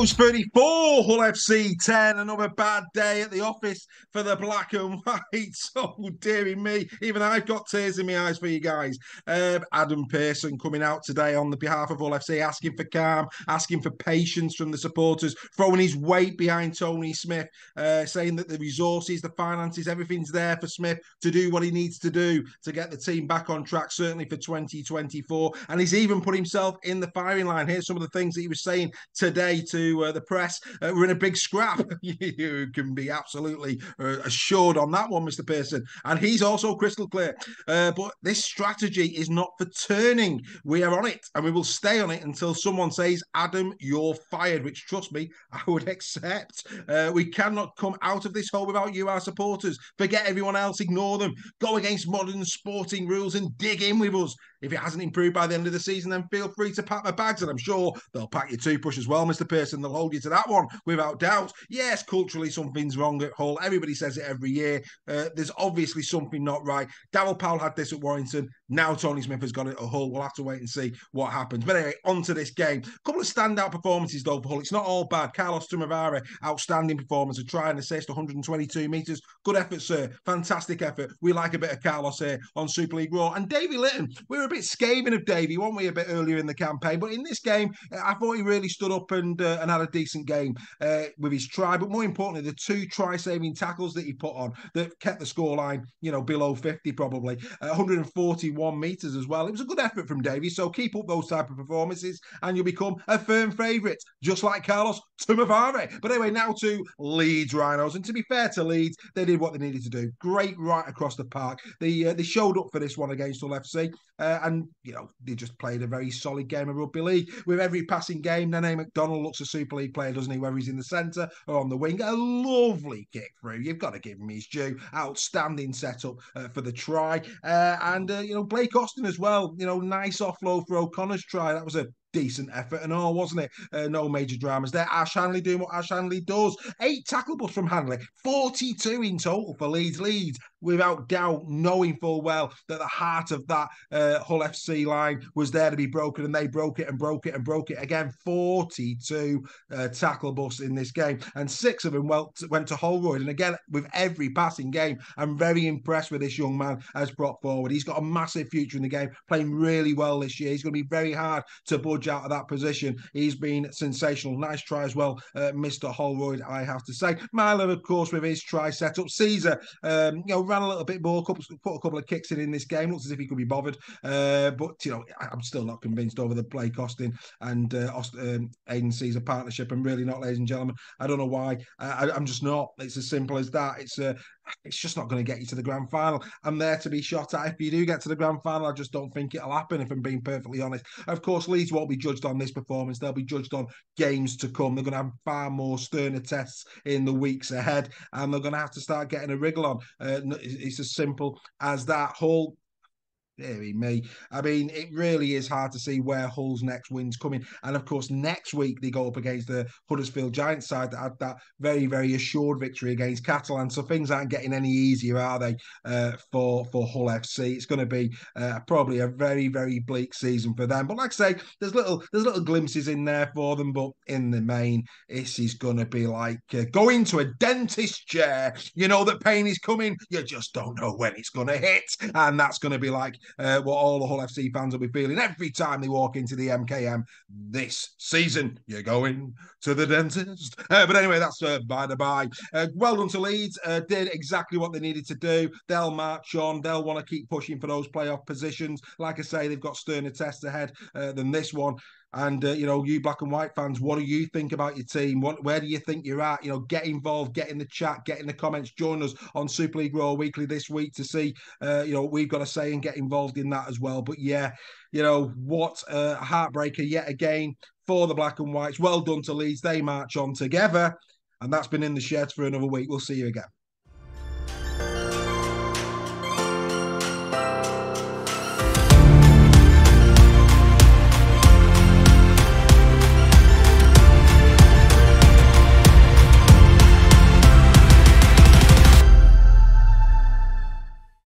Rhinos 34, Hull FC 10. Another bad day at the office for the black and white. Oh, dearie me. Even I've got tears in my eyes for you guys. Adam Pearson coming out today on the behalf of Hull FC, asking for calm, asking for patience from the supporters, throwing his weight behind Tony Smith, saying that the resources, the finances, everything's there for Smith to do what he needs to do to get the team back on track, certainly for 2024. And he's even put himself in the firing line. Here's some of the things that he was saying today to the press. We're in a big scrap. You can be absolutely assured on that one, Mr. Pearson. And he's also crystal clear. But this strategy is not for turning. We are on it, and we will stay on it until someone says, Adam, you're fired, which, trust me, I would accept. We cannot come out of this hole without you, our supporters. Forget everyone else, ignore them. Go against modern sporting rules and dig in with us. If it hasn't improved by the end of the season, then feel free to pack my bags, and I'm sure they'll pack your toothbrush as well, Mr. Pearson. They'll hold you to that one without doubt. Yes, culturally something's wrong at Hull. Everybody says it every year. There's obviously something not right. Darryl Powell had this at Warrington. Now Tony Smith has got it at Hull. We'll have to wait and see what happens. But anyway, on to this game. A couple of standout performances, though, for Hull. It's not all bad. Carlos Tumavare, outstanding performance. A try and assist, 122 metres. Good effort, sir. Fantastic effort. We like a bit of Carlos here on Super League Raw. And Davy Litton, we were a bit scathing of Davy, weren't we, a bit earlier in the campaign? But in this game, I thought he really stood up and had a decent game with his try. But more importantly, the two try-saving tackles that he put on that kept the scoreline, below 50 probably. 141 metres as well. It was a good effort from Davy. So keep up those type of performances and you'll become a firm favourite, just like Carlos Tumavare. But anyway, now to Leeds Rhinos. And to be fair to Leeds, they did what they needed to do. Great right across the park. They showed up for this one against Hull FC. And, they just played a very solid game of rugby league. With every passing game, Nene McDonald looks a Super League player, doesn't he, whether he's in the centre or on the wing. A lovely kick through. You've got to give him his due. Outstanding setup for the try. And Blake Austin as well. Nice offload for O'Connor's try. That was a decent effort and all, wasn't it? No major dramas there. Ash Hanley doing what Ash Hanley does. 8 tackles from Hanley. 42 in total for Leeds. Leeds, without doubt, knowing full well that the heart of that Hull FC line was there to be broken, and they broke it and broke it and broke it again. 42 tackle busts in this game, and 6 of them went to Holroyd. And again, with every passing game, I'm very impressed with this young man as brought forward. He's got a massive future in the game, playing really well this year. He's going to be very hard to budge out of that position. He's been sensational. Nice try as well, Mr. Holroyd, I have to say. Milo, of course, with his try setup. Caesar, ran a little bit more, put a couple of kicks in this game. Looks as if he could be bothered. But I'm still not convinced over the Blake Austin and Aiden Caesar partnership. I'm really not, ladies and gentlemen. I don't know why. I'm just not. It's as simple as that. It's just not going to get you to the grand final. I'm there to be shot at. If you do get to the grand final, I just don't think it'll happen, if I'm being perfectly honest. Of course, Leeds won't be judged on this performance. They'll be judged on games to come. They're going to have far more sterner tests in the weeks ahead, and they're going to have to start getting a wriggle on. It's as simple as that. Hull, dearie me. I mean, it really is hard to see where Hull's next win's coming. And of course, next week they go up against the Huddersfield Giants side that had that very, very assured victory against Catalan. So things aren't getting any easier, are they, for Hull FC? It's going to be probably a very, very bleak season for them. But like I say, there's little glimpses in there for them. But in the main, this is going to be like going to a dentist chair. You know that pain is coming. You just don't know when it's going to hit. And that's going to be like what all the Hull FC fans will be feeling every time they walk into the MKM this season. You're going to the dentist. But anyway, that's by the by. Well done to Leeds. Did exactly what they needed to do. They'll march on. They'll want to keep pushing for those playoff positions. Like I say, they've got sterner tests ahead than this one. And, you black and white fans, what do you think about your team? Where do you think you're at? Get involved, get in the chat, get in the comments, join us on Super League Raw Weekly this week to see, what we've got to say and get involved in that as well. But yeah, what a heartbreaker yet again for the black and whites. Well done to Leeds. They march on together. And that's been In the Sheds for another week. We'll see you again.